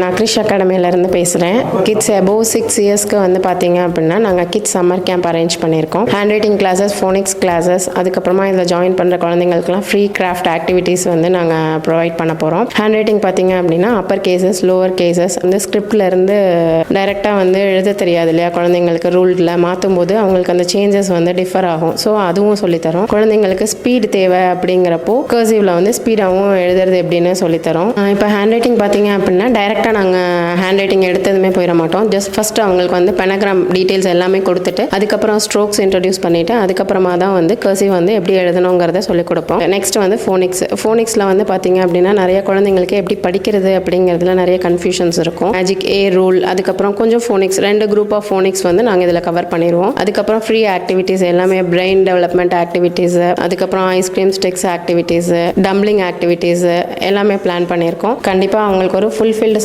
நான் கிரிஷ் அகாடமியிலேருந்து பேசுகிறேன். Kids above 6 இயர்ஸ்க்கு வந்து பார்த்தீங்க அப்படின்னா நாங்கள் கிட்ஸ் சம்மர் கேம்ப் அரேஞ்ச் பண்ணியிருக்கோம். Hand writing classes, Phoenix classes, அதுக்கப்புறமா இதில் ஜாயின் பண்ணுற குழந்தைங்களுக்குலாம் ஃப்ரீ கிராஃப்ட் ஆக்டிவிட்டீஸ் வந்து நாங்கள் ப்ரொவைட் பண்ண போகிறோம். ஹேண்ட் ரைட்டிங் பார்த்தீங்க அப்படின்னா அப்பர் கேசஸ், லோவர் கேசஸ் வந்து ஸ்கிரிப்ட்லேருந்து டைரெக்டாக வந்து எழுத தெரியாது இல்லையா குழந்தைங்களுக்கு, ரூலில் மாற்றும் போது அவங்களுக்கு அந்த சேஞ்சஸ் வந்து டிஃபர் ஆகும். ஸோ அதுவும் சொல்லித்தரோம். குழந்தைங்களுக்கு ஸ்பீடு தேவை அப்படிங்கிறப்போ கர்சிவில் வந்து ஸ்பீடாகவும் எழுதுறது எப்படின்னு சொல்லித்தரோம். இப்போ ஹேண்ட் ரைட்டிங் பார்த்தீங்க அப்படின்னா டைரெக்டாக நாங்கள் ஹேண்ட் ரைட்டிங் எடுத்ததுமே போயிட மாட்டோம். ஜஸ்ட் ஃபஸ்ட்டு அவங்களுக்கு வந்து பெனகிராம் டீட்டெயில்ஸ் எல்லாமே கொடுத்துட்டு அதுக்கப்புறம் ஸ்ட்ரோக்ஸ் இன்ட்ரடியூஸ் பண்ணிவிட்டு அதுக்கப்புறமா தான் வந்து கர்சிவ் வந்து எப்படி எழுதணுங்கிறத சொல்லிக் கொடுப்போம். நெக்ஸ்ட் வந்து ஃபோனிக்ஸில் வந்து பார்த்தீங்க அப்படின்னா நிறைய குழந்தைங்களுக்கு எப்படி படிக்கிறது அப்படிங்கிறதுல நிறைய கன்ஃபியூஷன்ஸ் இருக்கும். மேஜிக், ஏ ரூல், அதுக்கப்புறம் கொஞ்சம் ஃபோனிக்ஸ், 2 குரூப் ஆஃப் ஃபோனிக்ஸ் வந்து நாங்கள் இதில் கவர் பண்ணிடுவோம். அதுக்கப்புறம் ஃப்ரீ ஆக்டிவிட்டீஸ் எல்லாமே பிரெயின் டெவலப்மெண்ட் ஆக்டிவிட்டீஸ், அதுக்கப்புறம் ice cream sticks activities, dumpling activities எல்லாமே பிளான் பண்ணியிருக்கோம். கண்டிப்பாக அவங்களுக்கு ஒரு ஃபுல்ஃபில்டு